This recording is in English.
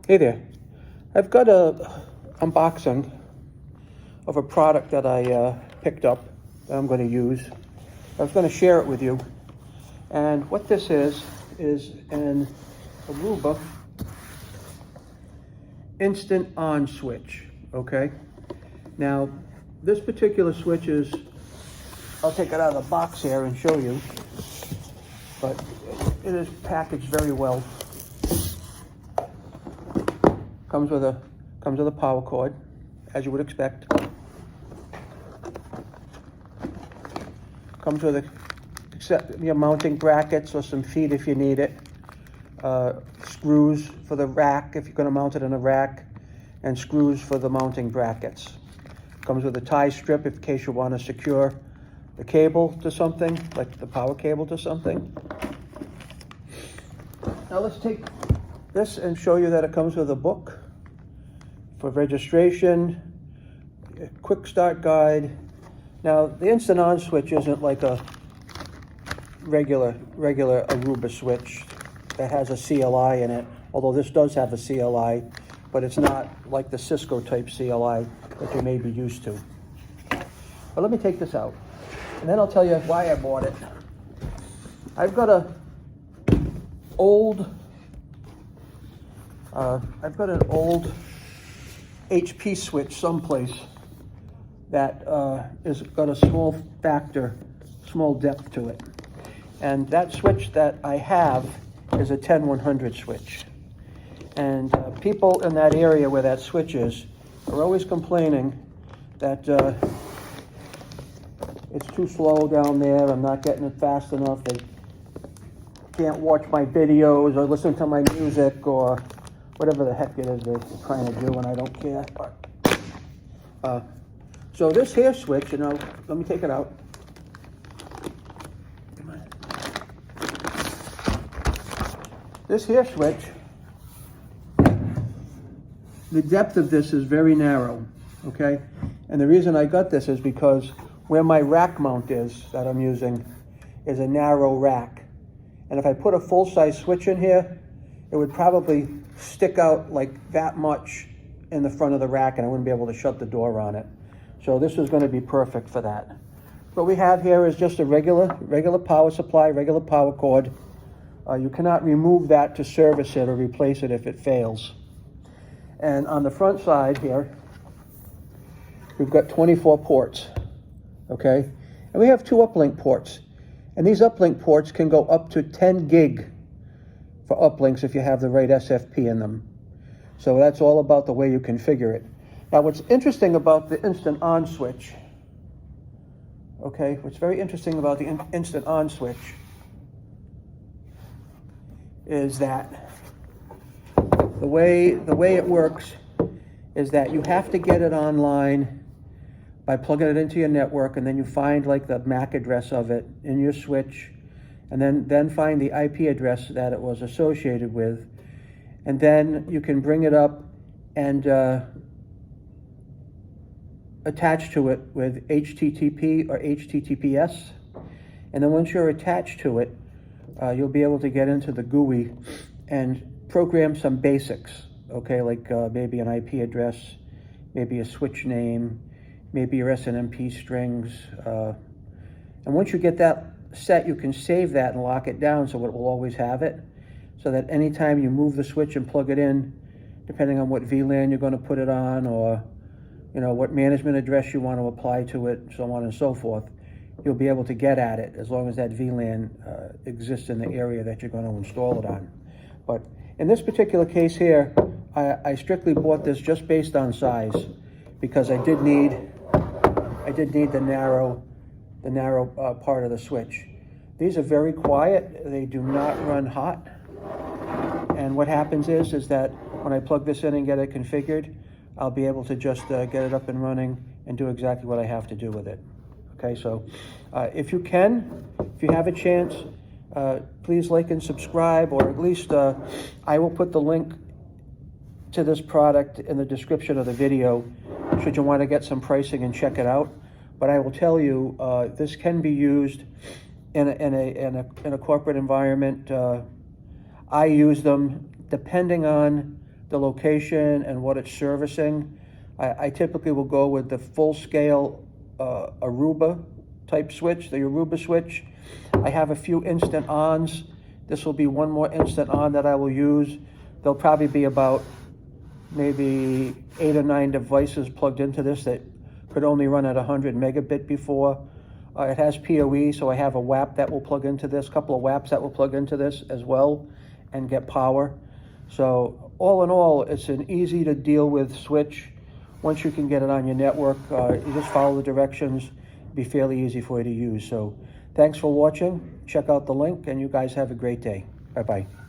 Hey there. I've got a unboxing of a product that I picked up that I'm going to use. I was going to share it with you. And what this is an Aruba Instant On switch, okay? Now, this particular switch is, I'll take it out of the box here and show you, but it is packaged very well. Comes with a power cord, as you would expect. Comes with your mounting brackets or some feet if you need it. Screws for the rack if you're going to mount it in a rack, and screws for the mounting brackets. Comes with a tie strip in case you want to secure the cable to something, like the power cable to something. Now let's take this and show you that it comes with a book for registration, a quick start guide. Now the Instant On switch isn't like a regular Aruba switch that has a CLI in it, although this does have a CLI, but it's not like the Cisco type CLI that you may be used to. But let me take this out, and then I'll tell you why I bought it. I've got an old HP switch someplace that is got a small depth to it. And that switch that I have is a 10100 switch. And people in that area where that switch is are always complaining that it's too slow down there, I'm not getting it fast enough, they can't watch my videos or listen to my music or whatever the heck it is they're trying to do, and I don't care. So this here switch, let me take it out. This here switch, the depth of this is very narrow, okay? And the reason I got this is because where my rack mount is that I'm using is a narrow rack. And if I put a full-size switch in here, it would probably stick out like that much in the front of the rack, and I wouldn't be able to shut the door on it. So this is going to be perfect for that. What we have here is just a regular power supply, regular power cord. You cannot remove that to service it or replace it if it fails. And on the front side here, we've got 24 ports, okay? And we have two uplink ports. And these uplink ports can go up to 10 gig for uplinks if you have the right SFP in them. So that's all about the way you configure it. Now what's interesting about the Instant On switch, okay, what's very interesting about the Instant On switch is that the way it works is that you have to get it online by plugging it into your network, and then you find like the MAC address of it in your switch, and then find the IP address that it was associated with, and then you can bring it up and attach to it with HTTP or HTTPS, and then once you're attached to it, you'll be able to get into the GUI and program some basics, okay, like maybe an IP address, maybe a switch name, maybe your SNMP strings. And once you get that set, you can save that and lock it down so it will always have it, so that anytime you move the switch and plug it in, depending on what VLAN you're going to put it on, or what management address you want to apply to it, so on and so forth, you'll be able to get at it as long as that VLAN exists in the area that you're going to install it on. But in this particular case here, I strictly bought this just based on size, because I did need the narrow part of the switch. These are very quiet. They do not run hot. And what happens is that when I plug this in and get it configured, I'll be able to just get it up and running and do exactly what I have to do with it. Okay, so if you have a chance, please like and subscribe, or at least I will put the link to this product in the description of the video should you want to get some pricing and check it out. But I will tell you, this can be used in a corporate environment. I use them depending on the location and what it's servicing. I typically will go with the full-scale Aruba type switch, the Aruba switch. I have a few Instant Ons. This will be one more Instant On that I will use. There'll probably be about maybe 8 or 9 devices plugged into this that could only run at 100 megabit before. It has POE, so I have a WAP that will plug into this, a couple of WAPs that will plug into this as well and get power. So all in all, it's an easy to deal with switch. Once you can get it on your network, you just follow the directions, be fairly easy for you to use. So thanks for watching. Check out the link, and you guys have a great day. Bye-bye.